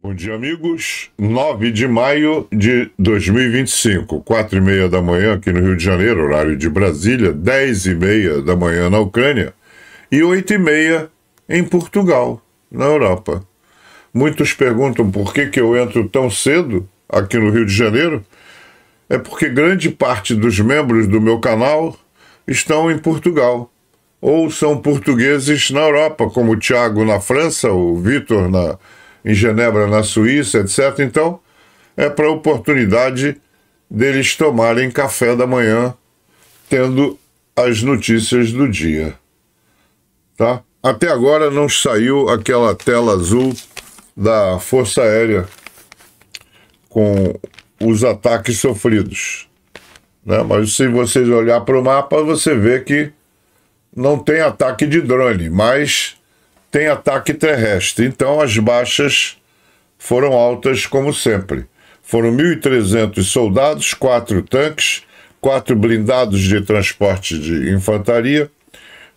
Bom dia, amigos. 9 de maio de 2025, 4h30 da manhã aqui no Rio de Janeiro, horário de Brasília, 10h30 da manhã na Ucrânia e 8h30 em Portugal, na Europa. Muitos perguntam por que eu entro tão cedo aqui no Rio de Janeiro. É porque grande parte dos membros do meu canal estão em Portugal, ou são portugueses na Europa, como o Thiago na França, o Vitor em Genebra, na Suíça, etc. Então, é para a oportunidade deles tomarem café da manhã, tendo as notícias do dia. Tá? Até agora não saiu aquela tela azul da Força Aérea com os ataques sofridos, né? Mas se vocês olhar para o mapa, você vê que não tem ataque de drone, mas tem ataque terrestre. Então as baixas foram altas como sempre. Foram 1.300 soldados, 4 tanques, 4 blindados de transporte de infantaria,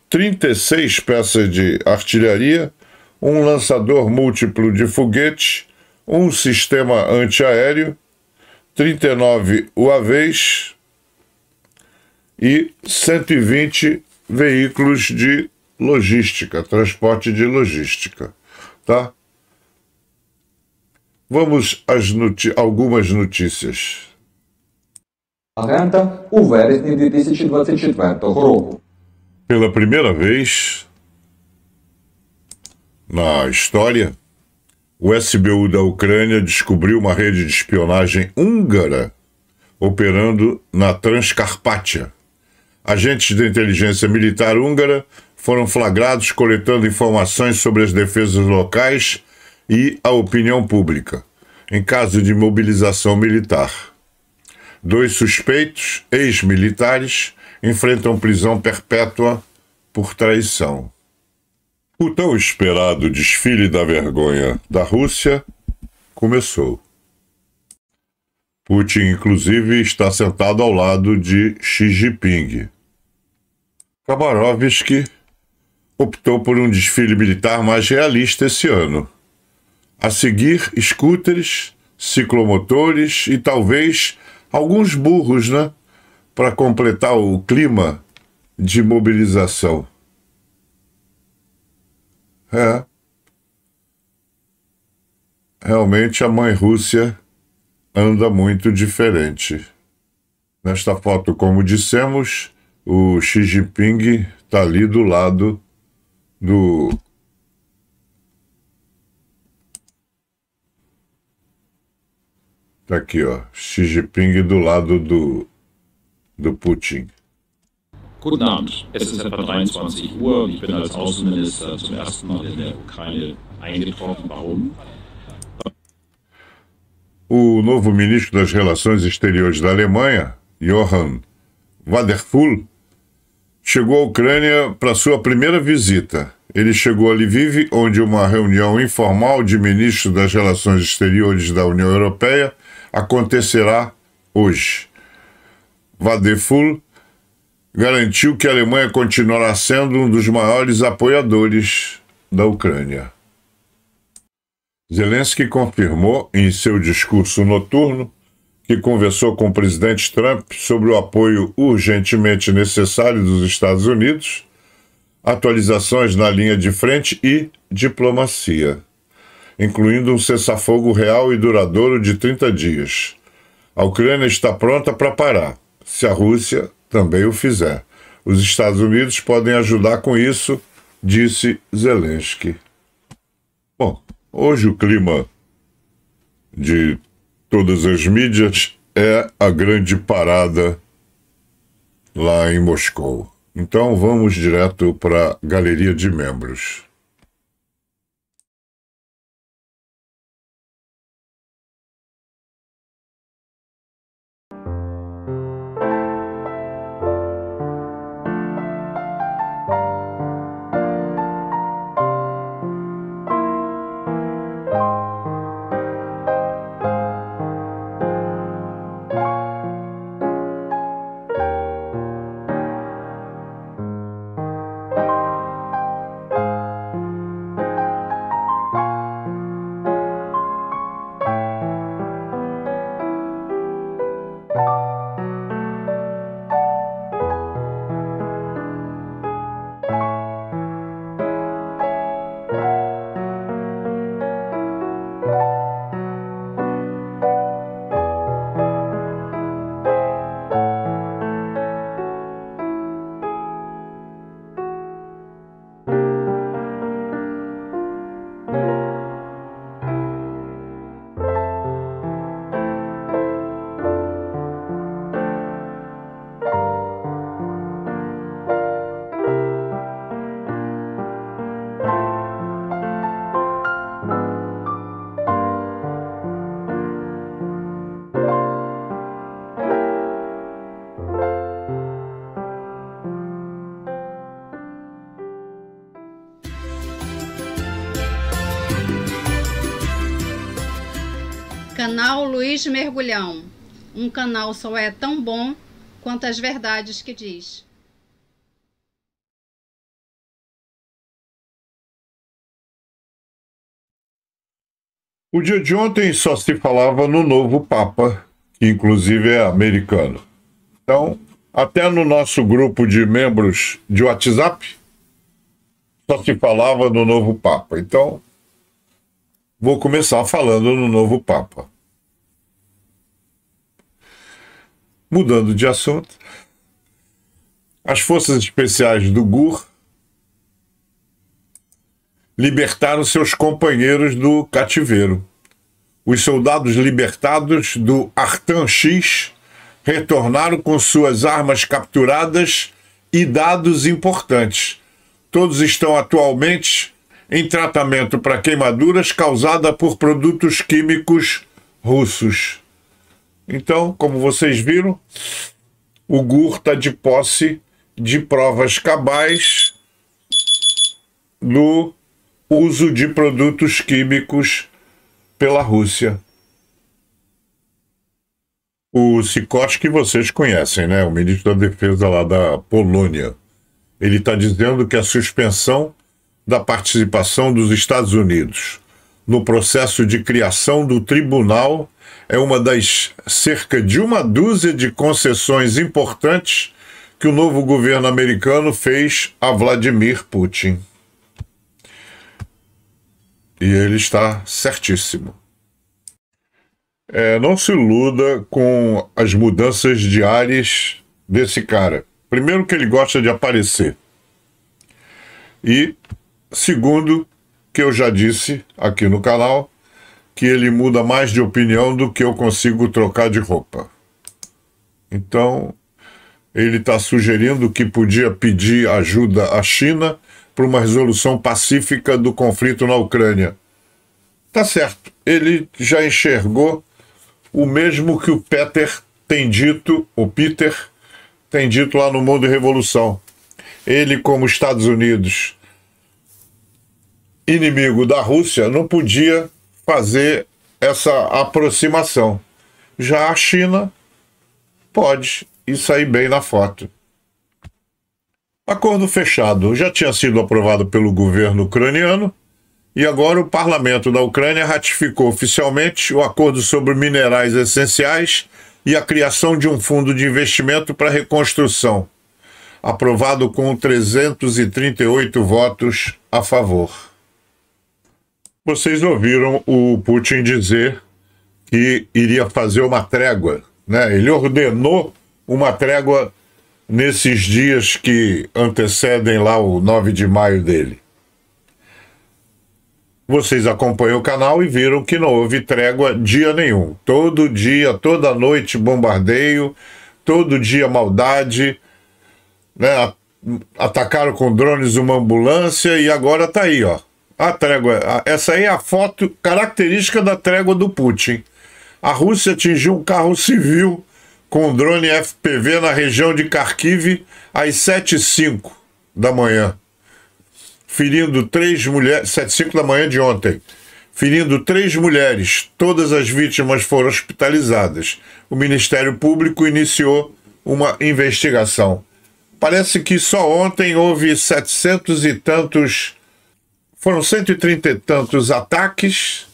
36 peças de artilharia, um lançador múltiplo de foguete, um sistema antiaéreo, 39 UAVs e 120 veículos de logística, transporte de logística, tá? Vamos às algumas notícias. Агента у вересні 2024 року. Pela primeira vez na história, o SBU da Ucrânia descobriu uma rede de espionagem húngara operando na Transcarpátia. Agentes de inteligência militar húngara foram flagrados coletando informações sobre as defesas locais e a opinião pública, em caso de mobilização militar. 2 suspeitos, ex-militares, enfrentam prisão perpétua por traição. O tão esperado desfile da vergonha da Rússia começou. Putin, inclusive, está sentado ao lado de Xi Jinping. Khabarovsk optou por um desfile militar mais realista esse ano. A seguir, scooters, ciclomotores e talvez alguns burros, né? Para completar o clima de mobilização. Realmente a mãe Rússia anda muito diferente. Nesta foto, como dissemos, o Xi Jinping está ali do lado do... Tá aqui, ó, Xi Jinping do lado do Putin. Guten Abend, es ist etwa 23 Uhr und ich bin als Außenminister zum ersten Mal in der Ukraine eingetroffen. Warum? O novo ministro das Relações Exteriores da Alemanha, Johann Wadephul, chegou à Ucrânia para sua primeira visita. Ele chegou a Lviv, onde uma reunião informal de ministros das Relações Exteriores da União Europeia acontecerá hoje. Wadephul garantiu que a Alemanha continuará sendo um dos maiores apoiadores da Ucrânia. Zelensky confirmou em seu discurso noturno que conversou com o presidente Trump sobre o apoio urgentemente necessário dos Estados Unidos, atualizações na linha de frente e diplomacia, incluindo um cessar-fogo real e duradouro de 30 dias. A Ucrânia está pronta para parar, se a Rússia também o fizer. Os Estados Unidos podem ajudar com isso, disse Zelensky. Bom, hoje o clima de todas as mídias é a grande parada lá em Moscou. Então vamos direto para a galeria de membros. Canal Luiz Mergulhão. Um canal só é tão bom quanto as verdades que diz. O dia de ontem só se falava no novo Papa, que inclusive é americano. Então, até no nosso grupo de membros de WhatsApp, só se falava no novo Papa. Então, vou começar falando no novo Papa. Mudando de assunto, as forças especiais do GUR libertaram seus companheiros do cativeiro. Os soldados libertados do Artan X retornaram com suas armas capturadas e dados importantes. Todos estão atualmente em tratamento para queimaduras causadas por produtos químicos russos. Então, como vocês viram, o GUR está de posse de provas cabais do uso de produtos químicos pela Rússia. O Sikorski que vocês conhecem, né? O ministro da Defesa lá da Polônia. Ele está dizendo que a suspensão da participação dos Estados Unidos no processo de criação do tribunal é uma das cerca de uma dúzia de concessões importantes que o novo governo americano fez a Vladimir Putin. E ele está certíssimo. Não se iluda com as mudanças diárias desse cara. Primeiro que ele gosta de aparecer. E segundo, que eu já disse aqui no canal, que ele muda mais de opinião do que eu consigo trocar de roupa. Então, ele está sugerindo que podia pedir ajuda à China para uma resolução pacífica do conflito na Ucrânia. Tá certo, ele já enxergou o mesmo que o Peter tem dito lá no Mundo e Revolução. Ele, como Estados Unidos, inimigo da Rússia, não podia fazer essa aproximação. Já a China pode e sair bem na foto. Acordo fechado. Já tinha sido aprovado pelo governo ucraniano e agora o parlamento da Ucrânia ratificou oficialmente o acordo sobre minerais essenciais e a criação de um fundo de investimento para reconstrução, aprovado com 338 votos a favor. Vocês ouviram o Putin dizer que iria fazer uma trégua, né? Ele ordenou uma trégua nesses dias que antecedem lá o 9 de maio dele. Vocês acompanham o canal e viram que não houve trégua dia nenhum. Todo dia, toda noite bombardeio, todo dia maldade, né? Atacaram com drones uma ambulância e agora tá aí, ó. A trégua, essa aí é a foto característica da trégua do Putin. A Rússia atingiu um carro civil com drone FPV na região de Kharkiv às 7h05 da manhã, ferindo 3 mulheres, 7h05 da manhã de ontem, ferindo 3 mulheres. Todas as vítimas foram hospitalizadas. O Ministério Público iniciou uma investigação. Parece que só ontem houve 700 e tantos... Foram 130 e tantos ataques,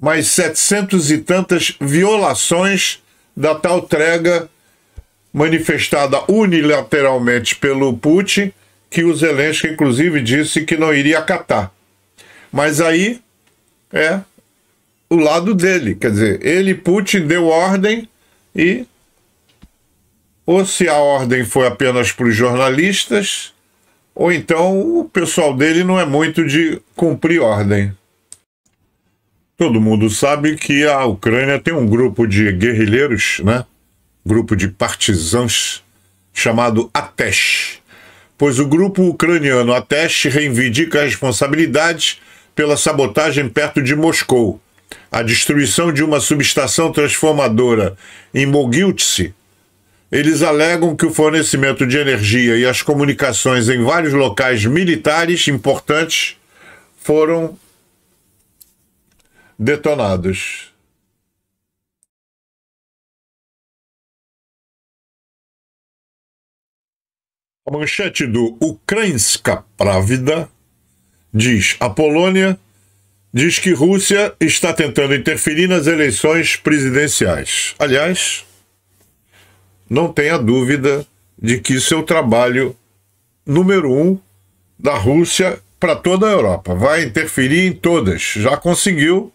mais 700 e tantas violações da tal trégua manifestada unilateralmente pelo Putin, que o Zelensky, inclusive, disse que não iria acatar. Mas aí é o lado dele, quer dizer, ele, Putin, deu ordem e, ou se a ordem foi apenas para os jornalistas, ou então o pessoal dele não é muito de cumprir ordem. Todo mundo sabe que a Ucrânia tem um grupo de guerrilheiros, né? Grupo de partisãos chamado Atesh. Pois o grupo ucraniano Atesh reivindica a responsabilidade pela sabotagem perto de Moscou, a destruição de uma subestação transformadora em Mogiltsy. Eles alegam que o fornecimento de energia e as comunicações em vários locais militares importantes foram detonados. A manchete do Ukrainska Pravda diz: a Polônia diz que Rússia está tentando interferir nas eleições presidenciais. Aliás, não tenha dúvida de que isso é o trabalho número 1 da Rússia para toda a Europa. Vai interferir em todas. Já conseguiu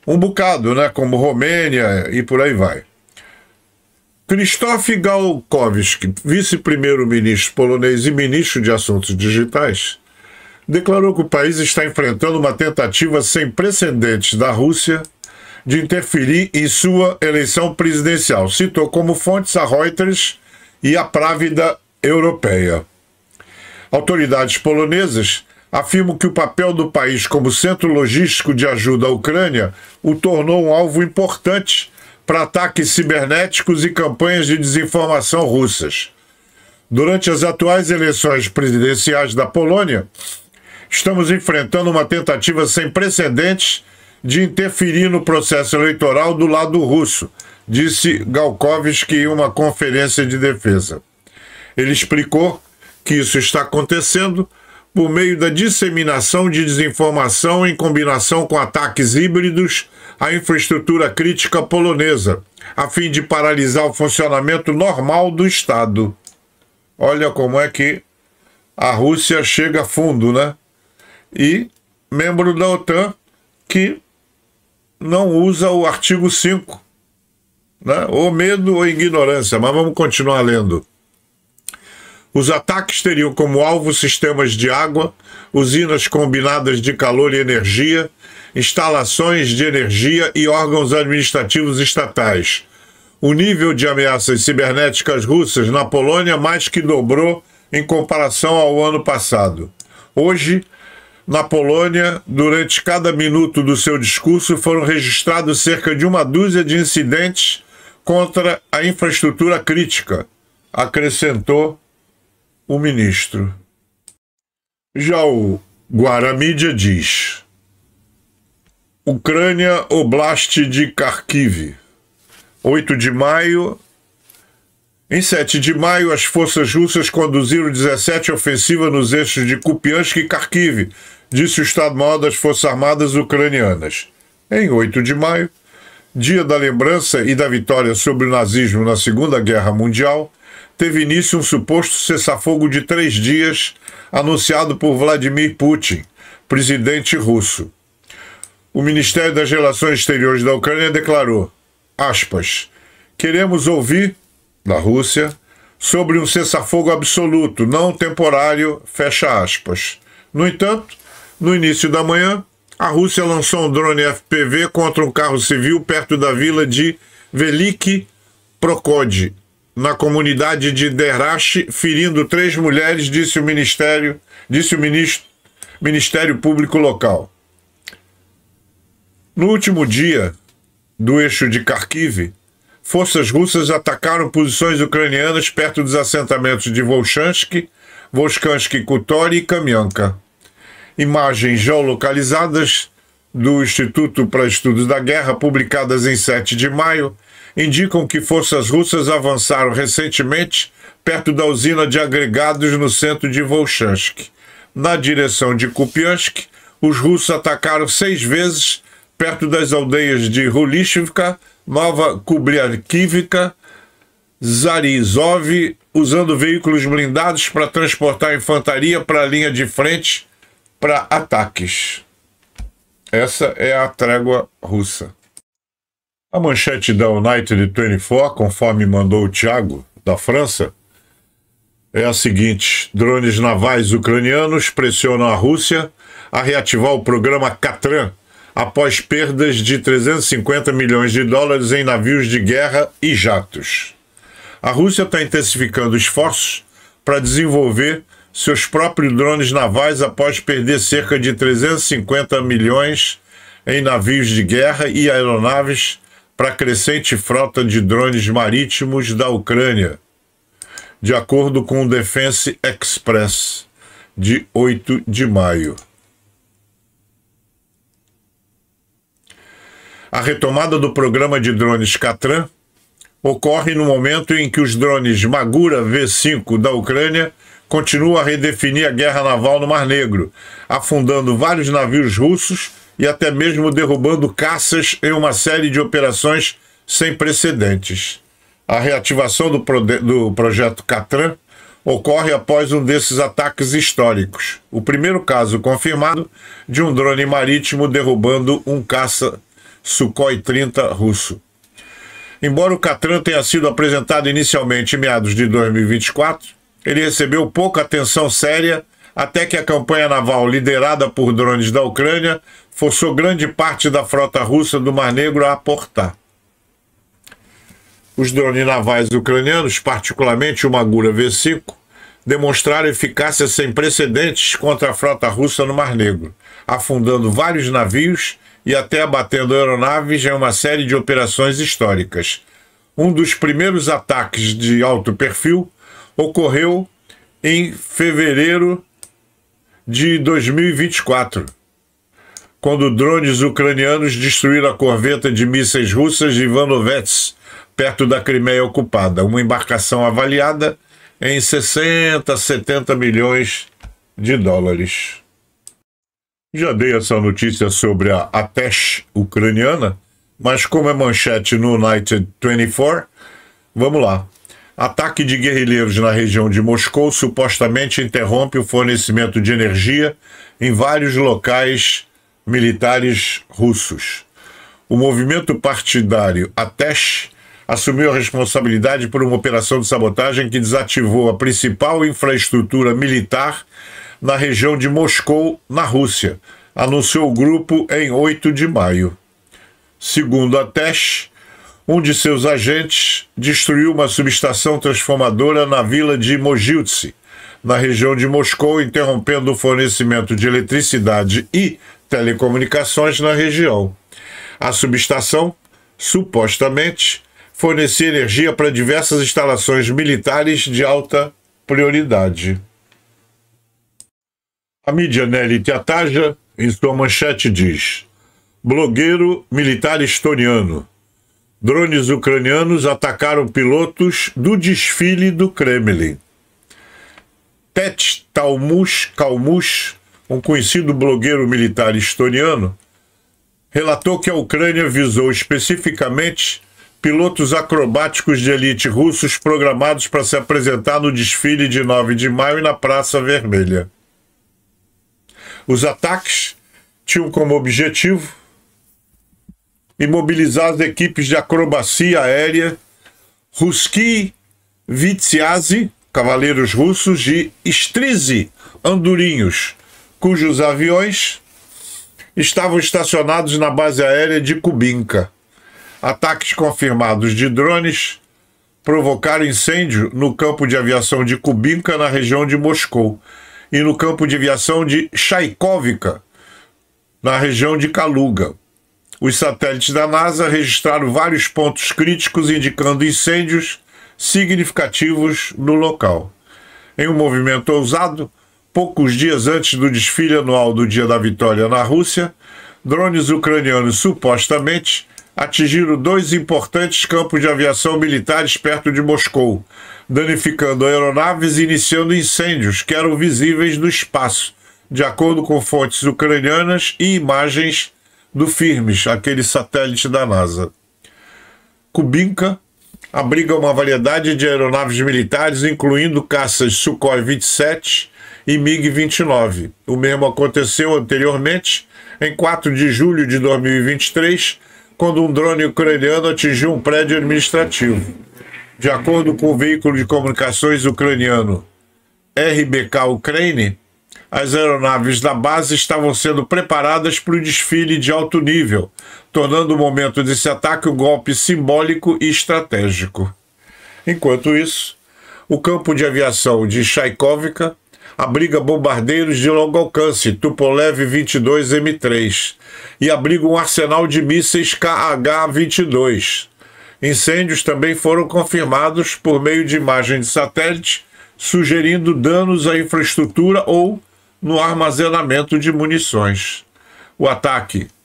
um bocado, né? Como Romênia e por aí vai. Krzysztof Gałkowski, vice-primeiro-ministro polonês e ministro de Assuntos Digitais, declarou que o país está enfrentando uma tentativa sem precedentes da Rússia de interferir em sua eleição presidencial. Citou como fontes a Reuters e a Pravda europeia. Autoridades polonesas afirmam que o papel do país como centro logístico de ajuda à Ucrânia o tornou um alvo importante para ataques cibernéticos e campanhas de desinformação russas. Durante as atuais eleições presidenciais da Polônia, estamos enfrentando uma tentativa sem precedentes de interferir no processo eleitoral do lado russo, disse Gałkowski em uma conferência de defesa. Ele explicou que isso está acontecendo por meio da disseminação de desinformação em combinação com ataques híbridos à infraestrutura crítica polonesa, a fim de paralisar o funcionamento normal do Estado. Olha como é que a Rússia chega a fundo, né? E membro da OTAN que não usa o artigo 5, né? Ou medo ou ignorância, mas vamos continuar lendo. Os ataques teriam como alvo sistemas de água, usinas combinadas de calor e energia, instalações de energia e órgãos administrativos estatais. O nível de ameaças cibernéticas russas na Polônia mais que dobrou em comparação ao ano passado. Hoje, na Polônia, durante cada minuto do seu discurso, foram registrados cerca de 12 de incidentes contra a infraestrutura crítica, acrescentou o ministro. Já o Guará-Mídia diz: Ucrânia, Oblast de Kharkiv, 8 de maio. Em 7 de maio, as forças russas conduziram 17 ofensivas nos eixos de Kupiansk e Kharkiv, disse o Estado-Maior das Forças Armadas Ucranianas. Em 8 de maio, dia da lembrança e da vitória sobre o nazismo na Segunda Guerra Mundial, teve início um suposto cessar-fogo de 3 dias anunciado por Vladimir Putin, presidente russo. O Ministério das Relações Exteriores da Ucrânia declarou, aspas, queremos ouvir, da Rússia, sobre um cessar-fogo absoluto, não temporário, fecha aspas. No entanto, no início da manhã, a Rússia lançou um drone FPV contra um carro civil perto da vila de Veliki Prokhod, na comunidade de Derash, ferindo 3 mulheres, disse o Ministério Público local. No último dia do eixo de Kharkiv, forças russas atacaram posições ucranianas perto dos assentamentos de Volchansk, Kutori e Kamianka. Imagens geolocalizadas do Instituto para Estudos da Guerra, publicadas em 7 de maio, indicam que forças russas avançaram recentemente perto da usina de agregados no centro de Volchansk. Na direção de Kupiansk, os russos atacaram 6 vezes perto das aldeias de Hulishivka, Nova Kubriakivka, Zarizov, usando veículos blindados para transportar infantaria para a linha de frente para ataques. Essa é a trégua russa. A manchete da United 24, conforme mandou o Thiago, da França, é a seguinte: drones navais ucranianos pressionam a Rússia a reativar o programa Katran após perdas de 350 milhões de dólares em navios de guerra e jatos. A Rússia está intensificando esforços para desenvolver seus próprios drones navais após perder cerca de 350 milhões em navios de guerra e aeronaves para a crescente frota de drones marítimos da Ucrânia, de acordo com o Defense Express, de 8 de maio. A retomada do programa de drones Katran ocorre no momento em que os drones Magura V5 da Ucrânia continuam a redefinir a guerra naval no Mar Negro, afundando vários navios russos e até mesmo derrubando caças em uma série de operações sem precedentes. A reativação do projeto Katran ocorre após um desses ataques históricos. O primeiro caso confirmado de um drone marítimo derrubando um caça Sukhoi 30 russo. Embora o Katran tenha sido apresentado inicialmente em meados de 2024, ele recebeu pouca atenção séria até que a campanha naval liderada por drones da Ucrânia forçou grande parte da frota russa do Mar Negro a aportar. Os drones navais ucranianos, particularmente o Magura V5, demonstraram eficácia sem precedentes contra a frota russa no Mar Negro, afundando vários navios e até abatendo aeronaves em uma série de operações históricas. Um dos primeiros ataques de alto perfil ocorreu em fevereiro de 2024, quando drones ucranianos destruíram a corveta de mísseis russas de Ivanovets, perto da Crimeia ocupada, uma embarcação avaliada em 60 a 70 milhões de dólares. Já dei essa notícia sobre a Atesh ucraniana, mas como é manchete no United 24, vamos lá. Ataque de guerrilheiros na região de Moscou supostamente interrompe o fornecimento de energia em vários locais militares russos. O movimento partidário Atesh assumiu a responsabilidade por uma operação de sabotagem que desativou a principal infraestrutura militar na região de Moscou, na Rússia, anunciou o grupo em 8 de maio. Segundo a Atesh, um de seus agentes destruiu uma subestação transformadora na vila de Mogiltsy, na região de Moscou, interrompendo o fornecimento de eletricidade e telecomunicações na região. A subestação, supostamente, fornecia energia para diversas instalações militares de alta prioridade. A mídia Nelly Tiataja, em sua manchete, diz: blogueiro militar estoniano. Drones ucranianos atacaram pilotos do desfile do Kremlin. Tet Kalmush, um conhecido blogueiro militar estoniano, relatou que a Ucrânia visou especificamente pilotos acrobáticos de elite russos programados para se apresentar no desfile de 9 de maio na Praça Vermelha. Os ataques tinham como objetivo imobilizar as equipes de acrobacia aérea Ruski Vitsiazi, cavaleiros russos, e Strizi, andorinhos, cujos aviões estavam estacionados na base aérea de Kubinka. Ataques confirmados de drones provocaram incêndio no campo de aviação de Kubinka, na região de Moscou, e no campo de aviação de Chaikovka, na região de Kaluga. Os satélites da NASA registraram vários pontos críticos indicando incêndios significativos no local. Em um movimento ousado, poucos dias antes do desfile anual do Dia da Vitória na Rússia, drones ucranianos supostamente atingiram 2 importantes campos de aviação militares perto de Moscou, danificando aeronaves e iniciando incêndios que eram visíveis do espaço, de acordo com fontes ucranianas e imagens do Firmes, aquele satélite da NASA. Kubinka abriga uma variedade de aeronaves militares, incluindo caças Sukhoi 27 e MiG-29. O mesmo aconteceu anteriormente, em 4 de julho de 2023, quando um drone ucraniano atingiu um prédio administrativo. De acordo com o veículo de comunicações ucraniano RBK Ukraine, as aeronaves da base estavam sendo preparadas para o desfile de alto nível, tornando o momento desse ataque um golpe simbólico e estratégico. Enquanto isso, o campo de aviação de Chaikovka abriga bombardeiros de longo alcance Tupolev 22M3 e abriga um arsenal de mísseis KH-22. Incêndios também foram confirmados por meio de imagem de satélite, sugerindo danos à infraestrutura ou no armazenamento de munições.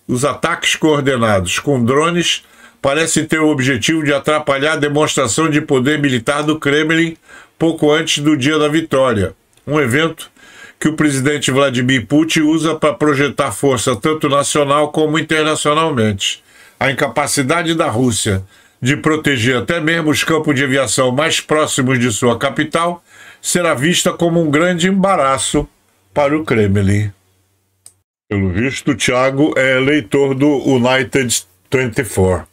Os ataques coordenados com drones parecem ter o objetivo de atrapalhar a demonstração de poder militar do Kremlin pouco antes do dia da vitória, um evento que o presidente Vladimir Putin usa para projetar força tanto nacional como internacionalmente. A incapacidade da Rússia de proteger até mesmo os campos de aviação mais próximos de sua capital será vista como um grande embaraço para o Kremlin. Pelo visto, o Thiago é eleitor do United 24.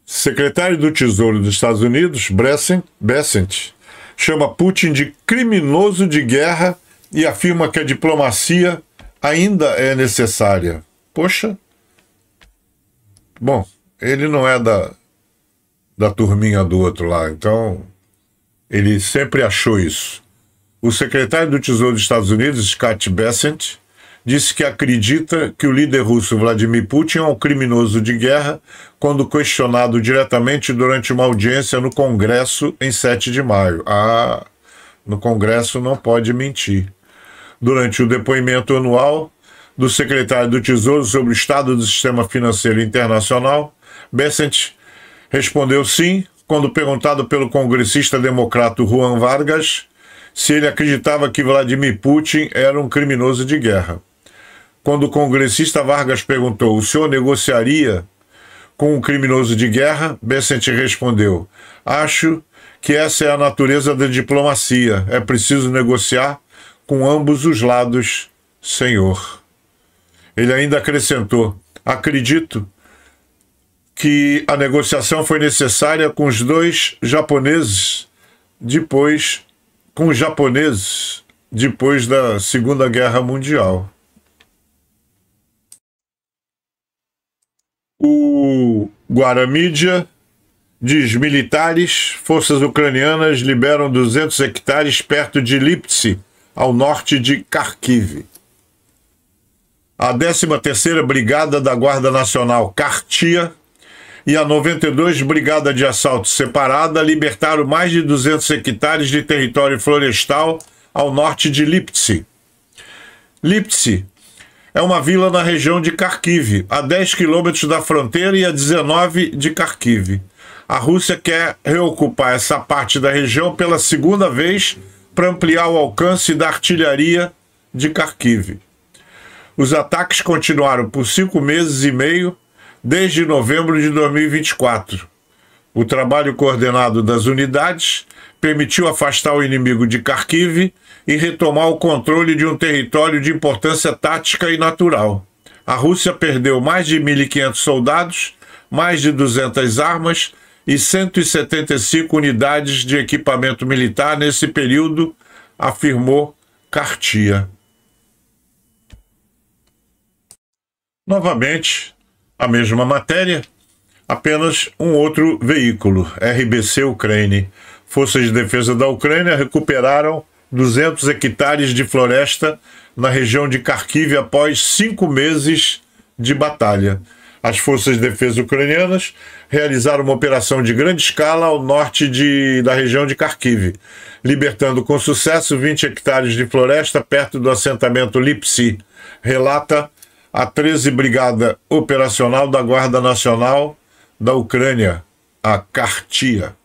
Secretário do Tesouro dos Estados Unidos, Bessent, chama Putin de criminoso de guerra e afirma que a diplomacia ainda é necessária. Poxa. Bom, ele não é da turminha do outro lá, então ele sempre achou isso. O secretário do Tesouro dos Estados Unidos, Scott Bessent, disse que acredita que o líder russo Vladimir Putin é um criminoso de guerra quando questionado diretamente durante uma audiência no Congresso em 7 de maio. No Congresso não pode mentir. Durante o depoimento anual do secretário do Tesouro sobre o estado do sistema financeiro internacional, Bessent respondeu sim, quando perguntado pelo congressista democrata Juan Vargas se ele acreditava que Vladimir Putin era um criminoso de guerra. Quando o congressista Vargas perguntou: o senhor negociaria com um criminoso de guerra? Bessent respondeu: acho que essa é a natureza da diplomacia. É preciso negociar com ambos os lados, senhor. Ele ainda acrescentou: acredito que a negociação foi necessária com os japoneses depois da Segunda Guerra Mundial. O Guará-Mídia diz: militares, forças ucranianas liberam 200 hectares perto de Liptsi, ao norte de Kharkiv. A 13ª Brigada da Guarda Nacional Kartia e a 92 Brigada de Assalto Separada libertaram mais de 200 hectares de território florestal ao norte de Liptsi. Liptsi é uma vila na região de Kharkiv, a 10 quilômetros da fronteira e a 19 de Kharkiv. A Rússia quer reocupar essa parte da região pela segunda vez para ampliar o alcance da artilharia de Kharkiv. Os ataques continuaram por 5 meses e meio, desde novembro de 2024. O trabalho coordenado das unidades permitiu afastar o inimigo de Kharkiv e retomar o controle de um território de importância tática e natural. A Rússia perdeu mais de 1.500 soldados, mais de 200 armas e 175 unidades de equipamento militar nesse período, afirmou Kartia. Novamente, a mesma matéria, apenas um outro veículo, RBC Ucrânia. Forças de defesa da Ucrânia recuperaram 200 hectares de floresta na região de Kharkiv após 5 meses de batalha. As forças de defesa ucranianas realizaram uma operação de grande escala ao norte da região de Kharkiv, libertando com sucesso 20 hectares de floresta perto do assentamento Liptsi, relata a 13 Brigada Operacional da Guarda Nacional da Ucrânia, a Kartia.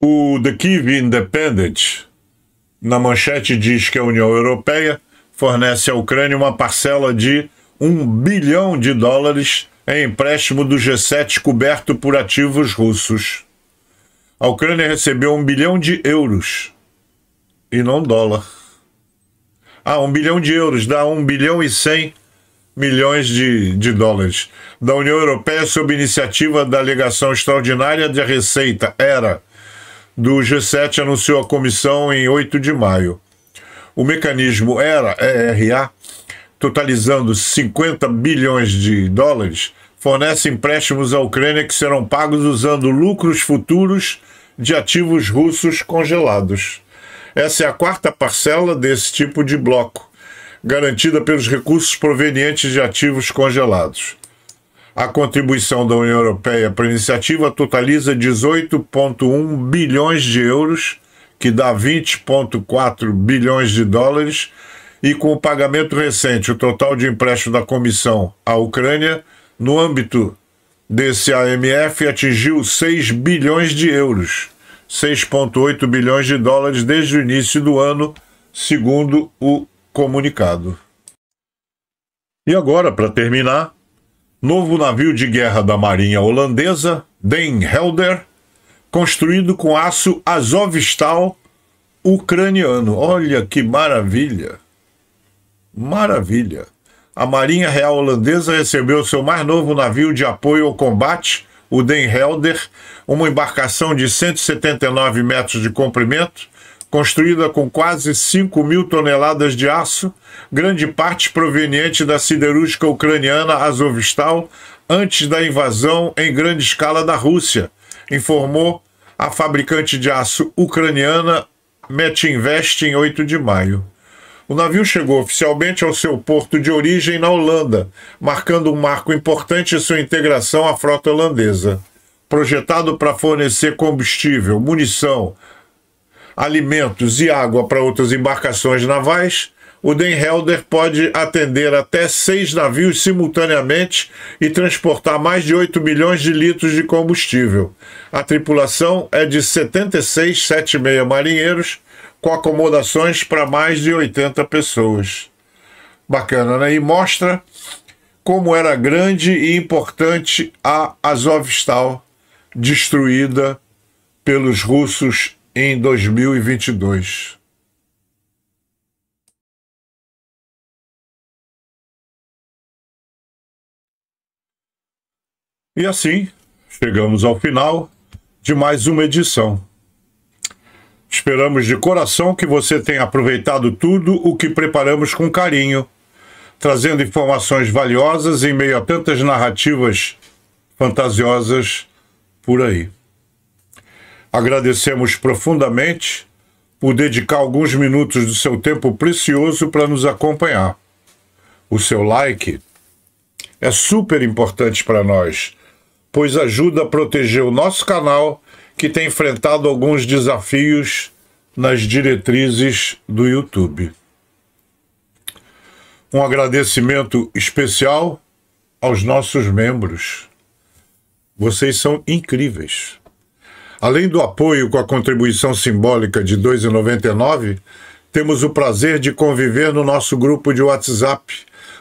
O The Kyiv Independent, na manchete, diz que a União Europeia fornece à Ucrânia uma parcela de $1 bilhão em empréstimo do G7 coberto por ativos russos. A Ucrânia recebeu €1 bilhão e não dólar. €1 bilhão dá 1 bilhão e 100 milhões de dólares. Da União Europeia, sob iniciativa da Alegação Extraordinária de Receita, ERA, do G7, anunciou a comissão em 8 de maio. O mecanismo ERA, totalizando 50 bilhões de dólares, fornece empréstimos à Ucrânia que serão pagos usando lucros futuros de ativos russos congelados. Essa é a 4ª parcela desse tipo de bloco, garantida pelos recursos provenientes de ativos congelados. A contribuição da União Europeia para a iniciativa totaliza 18,1 bilhões de euros, que dá 20,4 bilhões de dólares, e com o pagamento recente, o total de empréstimo da comissão à Ucrânia, no âmbito desse AMF, atingiu 6 bilhões de euros, 6,8 bilhões de dólares desde o início do ano, segundo o comunicado. E agora, para terminar, novo navio de guerra da Marinha holandesa, Den Helder, construído com aço Azovstal ucraniano. Olha que maravilha! Maravilha! A Marinha Real Holandesa recebeu seu mais novo navio de apoio ao combate, o Den Helder, uma embarcação de 179 metros de comprimento, construída com quase 5.000 toneladas de aço, grande parte proveniente da siderúrgica ucraniana Azovstal, antes da invasão em grande escala da Rússia, informou a fabricante de aço ucraniana Metinvest em 8 de maio. O navio chegou oficialmente ao seu porto de origem na Holanda, marcando um marco importante em sua integração à frota holandesa. Projetado para fornecer combustível, munição, alimentos e água para outras embarcações navais, o Den Helder pode atender até 6 navios simultaneamente e transportar mais de 8 milhões de litros de combustível. A tripulação é de 76 7,6 marinheiros, com acomodações para mais de 80 pessoas. Bacana, né? E mostra como era grande e importante a Azovstal, destruída pelos russos em 2022. E assim, chegamos ao final de mais uma edição. Esperamos de coração que você tenha aproveitado tudo o que preparamos com carinho, trazendo informações valiosas em meio a tantas narrativas fantasiosas por aí. Agradecemos profundamente por dedicar alguns minutos do seu tempo precioso para nos acompanhar. O seu like é super importante para nós, pois ajuda a proteger o nosso canal, que tem enfrentado alguns desafios nas diretrizes do YouTube. Um agradecimento especial aos nossos membros. Vocês são incríveis. Além do apoio com a contribuição simbólica de R$ 2,99, temos o prazer de conviver no nosso grupo de WhatsApp,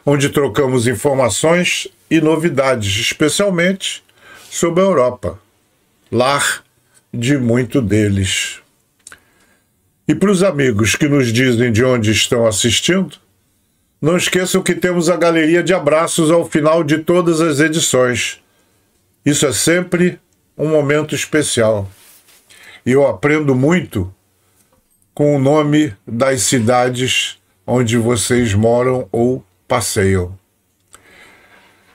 onde trocamos informações e novidades, especialmente sobre a Europa, lar de muito deles. E para os amigos que nos dizem de onde estão assistindo, não esqueçam que temos a galeria de abraços ao final de todas as edições. Isso é sempre um momento especial. E eu aprendo muito com o nome das cidades onde vocês moram ou passeiam.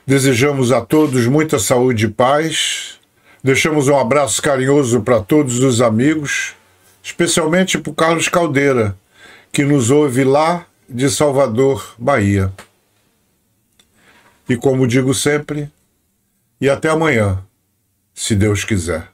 Desejamos a todos muita saúde e paz. Deixamos um abraço carinhoso para todos os amigos, especialmente para o Carlos Caldeira, que nos ouve lá de Salvador, Bahia. E como digo sempre, e até amanhã, se Deus quiser.